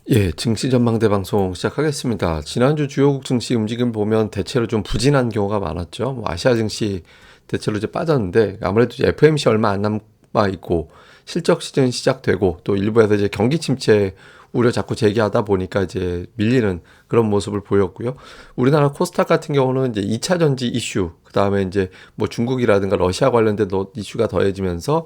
예, 증시 전망대 방송 시작하겠습니다. 지난주 주요국 증시 움직임 보면 대체로 좀 부진한 경우가 많았죠. 뭐 아시아 증시 대체로 이제 빠졌는데 아무래도 이제 FOMC 얼마 안 남아 있고 실적 시즌 시작되고 또 일부에서 이제 경기 침체 우려 자꾸 제기하다 보니까 이제 밀리는 그런 모습을 보였고요. 우리나라 코스닥 같은 경우는 이제 2차 전지 이슈, 그다음에 이제 뭐 중국이라든가 러시아 관련된 이슈가 더해지면서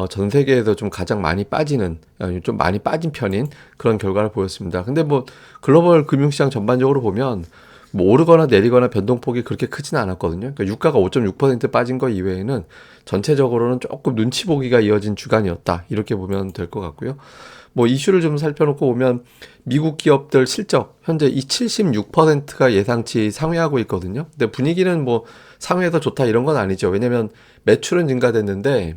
전 세계에서 좀 가장 많이 빠지는, 좀 많이 빠진 편인 그런 결과를 보였습니다. 근데 뭐 글로벌 금융시장 전반적으로 보면 뭐 오르거나 내리거나 변동폭이 그렇게 크지는 않았거든요. 그러니까 유가가 5.6% 빠진 거 이외에는 전체적으로는 조금 눈치 보기가 이어진 주간이었다. 이렇게 보면 될 것 같고요. 뭐 이슈를 좀 살펴놓고 보면 미국 기업들 실적 현재 이 76%가 예상치 상회하고 있거든요. 근데 분위기는 뭐 상회에서 좋다 이런 건 아니죠. 왜냐면 매출은 증가됐는데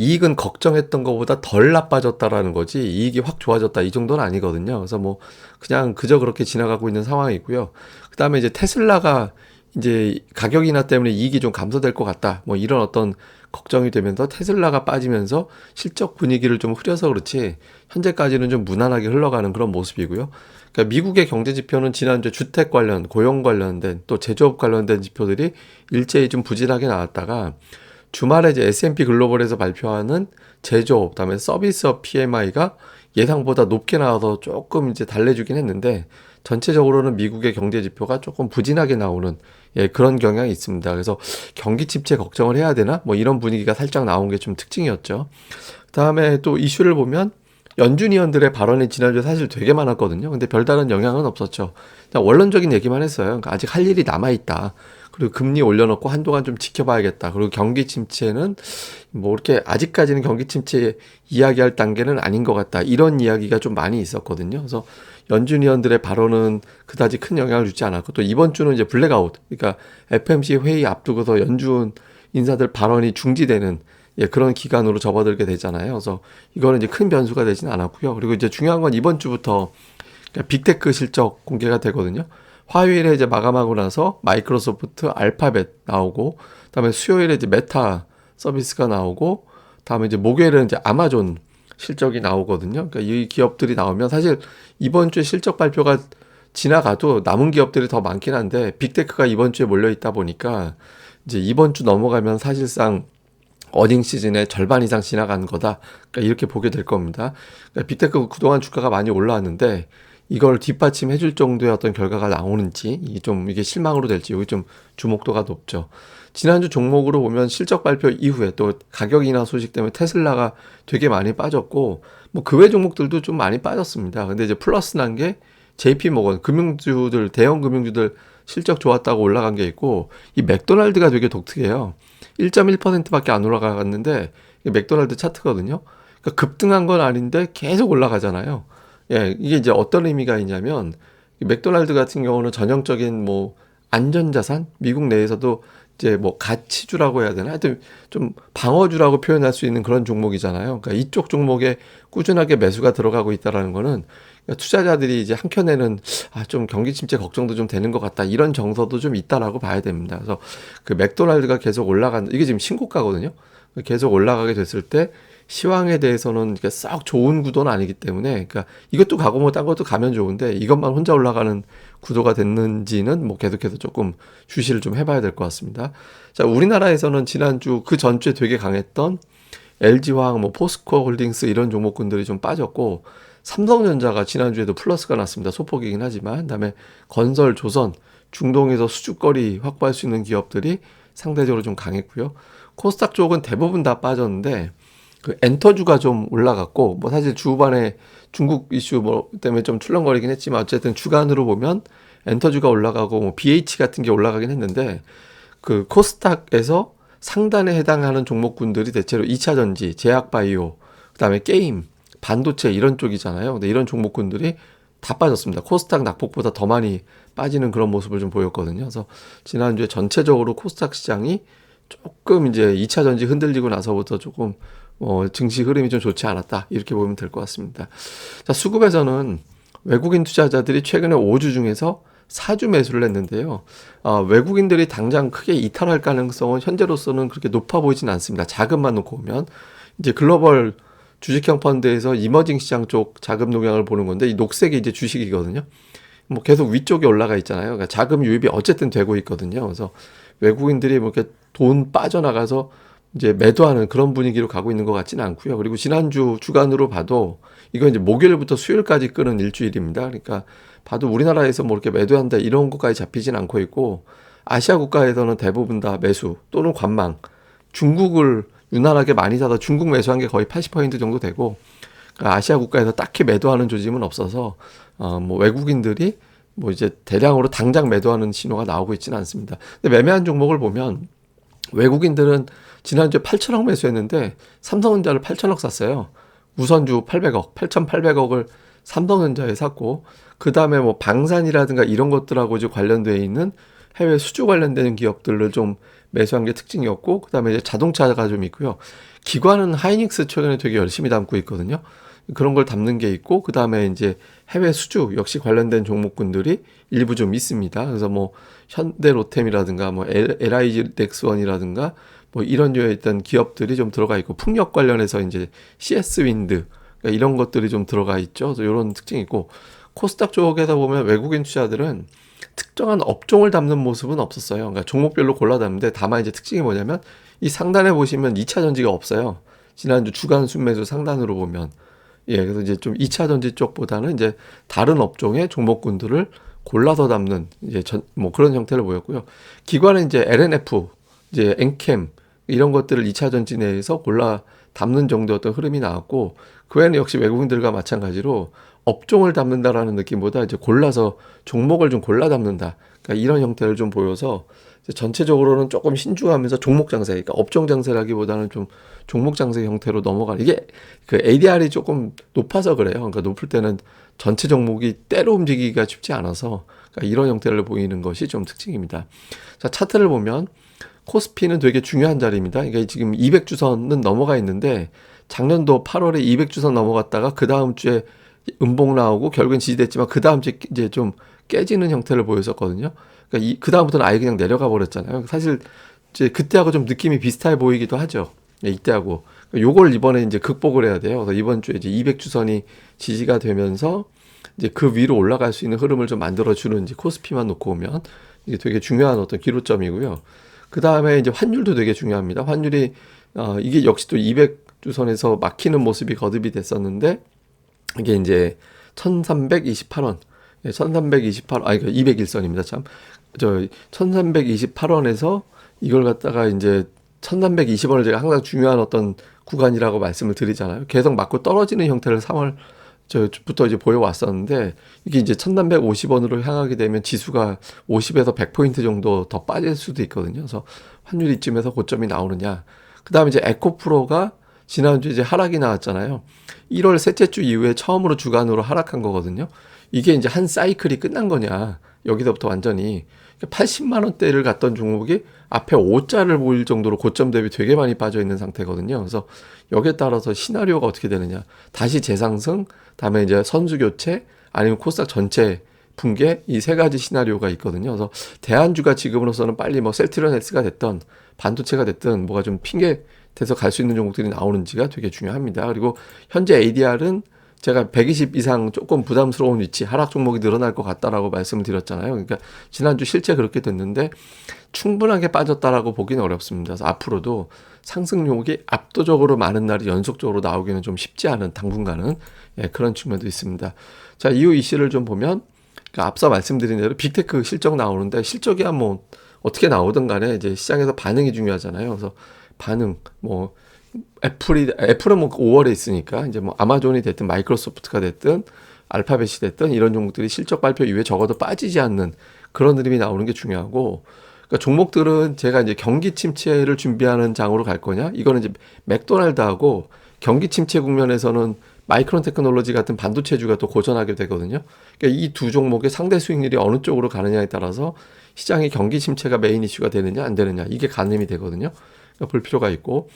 이익은 걱정했던 것보다 덜 나빠졌다라는 거지 이익이 확 좋아졌다 이 정도는 아니거든요. 그래서 뭐 그냥 그저 그렇게 지나가고 있는 상황이고요. 그다음에 이제 테슬라가 이제 가격 인하 때문에 이익이 좀 감소될 것 같다. 뭐 이런 어떤 걱정이 되면서 테슬라가 빠지면서 실적 분위기를 좀 흐려서 그렇지 현재까지는 좀 무난하게 흘러가는 그런 모습이고요. 그러니까 미국의 경제 지표는 지난주 주택 관련, 고용 관련된 또 제조업 관련된 지표들이 일제히 좀 부진하게 나왔다가 주말에 이제 S&P 글로벌에서 발표하는 제조업, 그다음에 서비스업 PMI가 예상보다 높게 나와서 조금 이제 달래주긴 했는데 전체적으로는 미국의 경제 지표가 조금 부진하게 나오는 그런 경향이 있습니다. 그래서 경기 침체 걱정을 해야 되나? 뭐 이런 분위기가 살짝 나온 게 좀 특징이었죠. 그다음에 또 이슈를 보면 연준 의원들의 발언이 지난주에 사실 되게 많았거든요. 근데 별다른 영향은 없었죠. 그냥 원론적인 얘기만 했어요. 그러니까 아직 할 일이 남아있다. 그리고 금리 올려놓고 한동안 좀 지켜봐야겠다. 그리고 경기 침체는 뭐 이렇게 아직까지는 경기 침체 이야기할 단계는 아닌 것 같다. 이런 이야기가 좀 많이 있었거든요. 그래서 연준 의원들의 발언은 그다지 큰 영향을 주지 않았고 또 이번 주는 이제 블랙아웃. 그러니까 FMC 회의 앞두고서 연준 인사들 발언이 중지되는 그런 기간으로 접어들게 되잖아요. 그래서 이거는 이제 큰 변수가 되진 않았고요. 그리고 이제 중요한 건 이번 주부터 빅테크 실적 공개가 되거든요. 화요일에 이제 마감하고 나서 마이크로소프트, 알파벳 나오고, 그다음에 수요일에 이제 메타 서비스가 나오고, 다음에 이제 목요일에 이제 아마존 실적이 나오거든요. 그러니까 이 기업들이 나오면 사실 이번 주에 실적 발표가 지나가도 남은 기업들이 더 많긴 한데 빅테크가 이번 주에 몰려 있다 보니까 이제 이번 주 넘어가면 사실상 어닝 시즌의 절반 이상 지나간 거다. 그러니까 이렇게 보게 될 겁니다. 그러니까 빅테크 그동안 주가가 많이 올라왔는데 이걸 뒷받침해 줄 정도의 어떤 결과가 나오는지 이게 실망으로 될지 여기 좀 주목도가 높죠. 지난주 종목으로 보면 실적 발표 이후에 또 가격 인하 소식 때문에 테슬라가 되게 많이 빠졌고 뭐 그 외 종목들도 좀 많이 빠졌습니다. 근데 이제 플러스 난 게 JP 모건 금융주들 대형 금융주들 실적 좋았다고 올라간 게 있고 이 맥도날드가 되게 독특해요. 1.1%밖에 안 올라갔는데 맥도날드 차트거든요. 그러니까 급등한 건 아닌데 계속 올라가잖아요. 이게 이제 어떤 의미가 있냐면 맥도날드 같은 경우는 전형적인 뭐 안전자산 미국 내에서도 이제 뭐 가치주라고 해야 되나 하여튼 좀 방어주라고 표현할 수 있는 그런 종목이잖아요. 그러니까 이쪽 종목에 꾸준하게 매수가 들어가고 있다라는 거는 그러니까 투자자들이 이제 한켠에는 좀 경기 침체 걱정도 좀 되는 것 같다 이런 정서도 좀 있다라고 봐야 됩니다. 그래서 그 맥도날드가 계속 올라간 이게 지금 신고가거든요. 계속 올라가게 됐을 때 시황에 대해서는 이게 썩 좋은 구도는 아니기 때문에 그러니까 이것도 가고 뭐 딴 것도 가면 좋은데 이것만 혼자 올라가는 구도가 됐는지는 뭐 계속해서 조금 주시를 좀 해봐야 될 것 같습니다. 자, 우리나라에서는 지난주 그 전주에 되게 강했던 LG화학, 뭐 포스코 홀딩스 이런 종목군들이 좀 빠졌고 삼성전자가 지난주에도 플러스가 났습니다. 소폭이긴 하지만 그다음에 건설, 조선, 중동에서 수주거리 확보할 수 있는 기업들이 상대적으로 좀 강했고요. 코스닥 쪽은 대부분 다 빠졌는데 그 엔터주가 좀 올라갔고 뭐 사실 주반에 중국 이슈 뭐 때문에 좀 출렁거리긴 했지만 어쨌든 주간으로 보면 엔터주가 올라가고 뭐 BH 같은 게 올라가긴 했는데 그 코스닥에서 상단에 해당하는 종목군들이 대체로 2차 전지, 제약바이오, 그다음에 게임, 반도체 이런 쪽이잖아요. 근데 이런 종목군들이 다 빠졌습니다. 코스닥 낙폭보다 더 많이 빠지는 그런 모습을 좀 보였거든요. 그래서 지난주에 전체적으로 코스닥 시장이 조금 이제 2차 전지 흔들리고 나서부터 조금 증시 흐름이 좀 좋지 않았다. 이렇게 보면 될 것 같습니다. 자, 수급에서는 외국인 투자자들이 최근에 5주 중에서 4주 매수를 했는데요. 외국인들이 당장 크게 이탈할 가능성은 현재로서는 그렇게 높아 보이진 않습니다. 자금만 놓고 보면 이제 글로벌 주식형 펀드에서 이머징 시장 쪽 자금 동향을 보는 건데 이 녹색이 이제 주식이거든요. 뭐 계속 위쪽에 올라가 있잖아요. 그러니까 자금 유입이 어쨌든 되고 있거든요. 그래서 외국인들이 뭐 이렇게 돈 빠져나가서 이제 매도하는 그런 분위기로 가고 있는 것 같지는 않고요. 그리고 지난주 주간으로 봐도 이건 이제 목요일부터 수요일까지 끄는 일주일입니다. 그러니까 봐도 우리나라에서 뭐 이렇게 매도한다 이런 것까지 잡히진 않고 있고 아시아 국가에서는 대부분 다 매수 또는 관망. 중국을 유난하게 많이 사다 중국 매수한 게 거의 80% 정도 되고 그러니까 아시아 국가에서 딱히 매도하는 조짐은 없어서 뭐 외국인들이 뭐 이제 대량으로 당장 매도하는 신호가 나오고 있지는 않습니다. 근데 매매한 종목을 보면 외국인들은 지난주에 8천억 매수했는데 삼성전자를 8천억 샀어요. 우선주 800억, 8,800억을 삼성전자에 샀고 그 다음에 뭐 방산이라든가 이런 것들하고 이제 관련되어 있는 해외 수주 관련되는 기업들을 좀 매수한 게 특징이었고 그 다음에 이제 자동차가 좀 있고요. 기관은 하이닉스 최근에 되게 열심히 담고 있거든요. 그런 걸 담는 게 있고 그 다음에 이제 해외 수주 역시 관련된 종목군들이 일부 좀 있습니다. 그래서 뭐 현대로템이라든가 뭐 LIG 넥스원이라든가 뭐 이런 류의 있던 기업들이 좀 들어가 있고 풍력 관련해서 이제 CS 윈드 그러니까 이런 것들이 좀 들어가 있죠. 그래서 이런 특징이 있고 코스닥 쪽에다 보면 외국인 투자들은 특정한 업종을 담는 모습은 없었어요. 그러니까 종목별로 골라 담는데 다만 이제 특징이 뭐냐면 이 상단에 보시면 2차 전지가 없어요. 지난주 주간 순매수 상단으로 보면 그래서 이제 좀 2차 전지 쪽보다는 이제 다른 업종의 종목군들을 골라서 담는 이제 뭐 그런 형태를 보였고요. 기관은 이제 LNF, 이제 엔캠 이런 것들을 2차 전지 내에서 골라 담는 정도였던 흐름이 나왔고 그 외에는 역시 외국인들과 마찬가지로 업종을 담는다라는 느낌보다 이제 골라서 종목을 좀 골라 담는다. 그러니까 이런 형태를 좀 보여서 전체적으로는 조금 신중하면서 종목 장세, 그러니까 업종 장세라기보다는 좀 종목 장세 형태로 넘어가는 이게 그 ADR이 조금 높아서 그래요. 그러니까 높을 때는 전체 종목이 때로 움직이기가 쉽지 않아서 그러니까 이런 형태를 보이는 것이 좀 특징입니다. 자, 차트를 보면 코스피는 되게 중요한 자리입니다. 그러니까 지금 200주선은 넘어가 있는데 작년도 8월에 200주선 넘어갔다가 그 다음 주에 음봉 나오고 결국엔 지지됐지만 그 다음 주에 이제 좀 깨지는 형태를 보였었거든요. 그러니까 그 다음부터는 아예 그냥 내려가 버렸잖아요. 사실 이제 그때하고 좀 느낌이 비슷해 보이기도 하죠. 이때하고 요걸 이번에 이제 극복을 해야 돼요. 그래서 이번 주에 이제 200주선이 지지가 되면서 이제 그 위로 올라갈 수 있는 흐름을 좀 만들어 주는 이제 코스피만 놓고 보면 이게 되게 중요한 어떤 기로점이고요. 그 다음에 이제 환율도 되게 중요합니다. 환율이 이게 역시 또 200주선에서 막히는 모습이 거듭이 됐었는데 이게 이제 1328원, 1328원, 아니, 201선입니다. 참. 1328원에서 이걸 갖다가 이제 1320원을 제가 항상 중요한 어떤 구간이라고 말씀을 드리잖아요. 계속 맞고 떨어지는 형태를 3월 부터 이제 보여왔었는데 이게 이제 1350원으로 향하게 되면 지수가 50에서 100포인트 정도 더 빠질 수도 있거든요. 그래서 환율 이쯤에서 고점이 나오느냐. 그 다음에 이제 에코프로가 지난주 이제 하락이 나왔잖아요. 1월 셋째 주 이후에 처음으로 주간으로 하락한 거거든요. 이게 이제 한 사이클이 끝난 거냐. 여기서부터 완전히 80만 원대를 갔던 종목이 앞에 5자를 보일 정도로 고점 대비 되게 많이 빠져 있는 상태거든요. 그래서 여기에 따라서 시나리오가 어떻게 되느냐. 다시 재상승, 다음에 이제 선수 교체, 아니면 코스닥 전체 붕괴 이 세 가지 시나리오가 있거든요. 그래서 대안주가 지금으로서는 빨리 뭐 셀트리온S가 됐던 반도체가 됐든 뭐가 좀 핑계 돼서 갈 수 있는 종목들이 나오는지가 되게 중요합니다. 그리고 현재 ADR은 제가 120 이상 조금 부담스러운 위치, 하락 종목이 늘어날 것 같다라고 말씀을 드렸잖아요. 그러니까 지난주 실제 그렇게 됐는데 충분하게 빠졌다라고 보기는 어렵습니다. 그래서 앞으로도 상승 종목이 압도적으로 많은 날이 연속적으로 나오기는 좀 쉽지 않은 당분간은 그런 측면도 있습니다. 자, 이후 이슈를 좀 보면 그러니까 앞서 말씀드린 대로 빅테크 실적 나오는데 실적이야 뭐 어떻게 나오든 간에 이제 시장에서 반응이 중요하잖아요. 그래서 반응 뭐 애플은 뭐 5월에 있으니까 이제 뭐 아마존이 됐든 마이크로소프트가 됐든 알파벳이 됐든 이런 종목들이 실적 발표 이후에 적어도 빠지지 않는 그런 흐름이 나오는 게 중요하고 그러니까 종목들은 제가 이제 경기 침체를 준비하는 장으로 갈 거냐 이거는 이제 맥도날드하고 경기 침체 국면에서는 마이크론 테크놀로지 같은 반도체주가 또 고전하게 되거든요. 그러니까 이 두 종목의 상대 수익률이 어느 쪽으로 가느냐에 따라서 시장의 경기 침체가 메인 이슈가 되느냐 안 되느냐 이게 가늠이 되거든요. 그러니까 볼 필요가 있고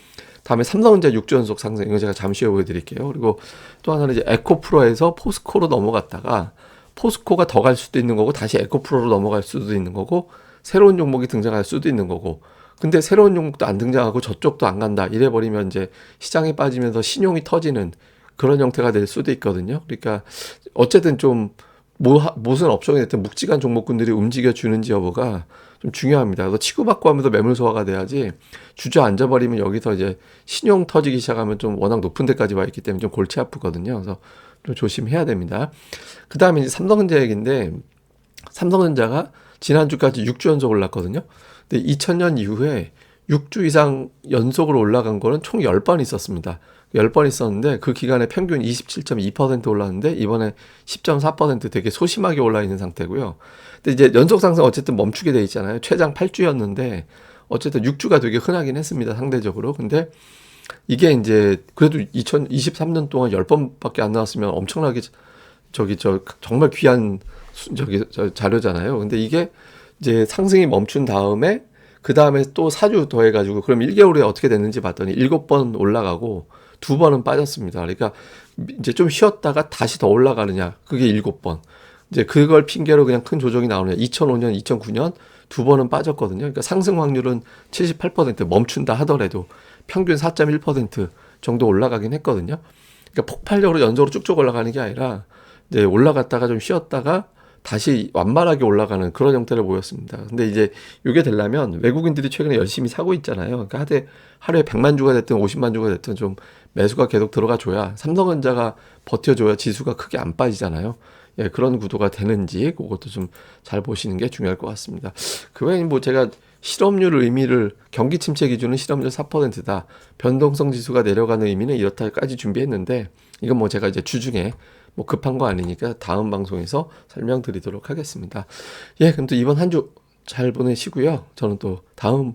다음에 삼성전자 6주 연속 상승 이거 제가 잠시 후에 보여드릴게요. 그리고 또 하나는 이제 에코프로에서 포스코로 넘어갔다가 포스코가 더 갈 수도 있는 거고 다시 에코프로로 넘어갈 수도 있는 거고 새로운 종목이 등장할 수도 있는 거고 근데 새로운 종목도 안 등장하고 저쪽도 안 간다. 이래 버리면 이제 시장에 빠지면서 신용이 터지는 그런 형태가 될 수도 있거든요. 그러니까 어쨌든 좀 무슨 업종이 됐든 묵직한 종목군들이 움직여 주는지 여부가 좀 중요합니다. 그래서 치고받고 하면서 매물 소화가 돼야지 주저앉아 버리면 여기서 이제 신용 터지기 시작하면 좀 워낙 높은 데까지 와 있기 때문에 좀 골치 아프거든요. 그래서 좀 조심해야 됩니다. 그 다음에 이제 삼성전자 얘기인데, 삼성전자가 지난주까지 6주 연속 올랐거든요. 근데 2000년 이후에 6주 이상 연속으로 올라간 거는 총 10번 있었습니다. 10번 있었는데 그 기간에 평균 27.2% 올랐는데 이번에 10.4% 되게 소심하게 올라 있는 상태고요. 근데 이제 연속 상승 어쨌든 멈추게 돼 있잖아요. 최장 8주였는데 어쨌든 6주가 되게 흔하긴 했습니다. 상대적으로. 근데 이게 이제 그래도 2023년 동안 10번밖에 안 나왔으면 엄청나게 정말 귀한 자료잖아요. 근데 이게 이제 상승이 멈춘 다음에 그 다음에 또 4주 더 해가지고 그럼 1개월에 어떻게 됐는지 봤더니 7번 올라가고 2번은 빠졌습니다. 그러니까 이제 좀 쉬었다가 다시 더 올라가느냐, 그게 7번. 이제 그걸 핑계로 그냥 큰 조정이 나오느냐. 2005년, 2009년 2번은 빠졌거든요. 그러니까 상승 확률은 78% 멈춘다 하더라도 평균 4.1% 정도 올라가긴 했거든요. 그러니까 폭발적으로 연속으로 쭉쭉 올라가는 게 아니라 이제 올라갔다가 좀 쉬었다가 다시 완만하게 올라가는 그런 형태를 보였습니다. 근데 이제 이게 되려면 외국인들이 최근에 열심히 사고 있잖아요. 그러니까 하루에 100만 주가 됐든 50만 주가 됐든 좀 매수가 계속 들어가 줘야, 삼성전자가 버텨줘야 지수가 크게 안 빠지잖아요. 예, 그런 구도가 되는지 그것도 좀 잘 보시는 게 중요할 것 같습니다. 그 외에 뭐 제가 실업률 의미를, 경기 침체 기준은 실업률 4%다. 변동성 지수가 내려가는 의미는 이렇다까지 준비했는데, 이건 뭐 제가 이제 주중에 뭐 급한 거 아니니까 다음 방송에서 설명드리도록 하겠습니다. 예, 그럼 또 이번 한 주 잘 보내시고요. 저는 또 다음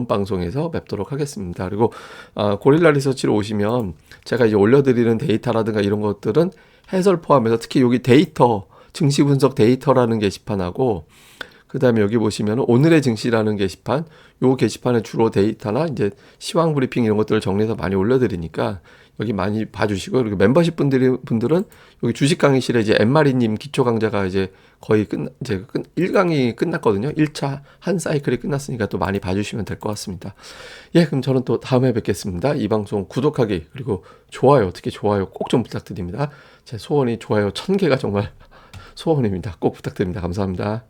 방송에서 뵙도록 하겠습니다. 그리고 고릴라 리서치로 오시면 제가 이제 올려드리는 데이터라든가 이런 것들은 해설 포함해서, 특히 여기 데이터, 증시 분석 데이터라는 게시판하고, 그 다음에 여기 보시면 오늘의 증시라는 게시판, 요 게시판에 주로 데이터나 이제 시황 브리핑 이런 것들을 정리해서 많이 올려드리니까 여기 많이 봐주시고요. 그리고 멤버십 분들은 여기 주식 강의실에 이제 엠마리님 기초 강좌가 이제 거의 1강이 끝났거든요. 1차 한 사이클이 끝났으니까 또 많이 봐주시면 될 것 같습니다. 예, 그럼 저는 또 다음에 뵙겠습니다. 이 방송 구독하기, 그리고 좋아요, 특히 좋아요 꼭 좀 부탁드립니다. 제 소원이 좋아요 1000개가 정말 소원입니다. 꼭 부탁드립니다. 감사합니다.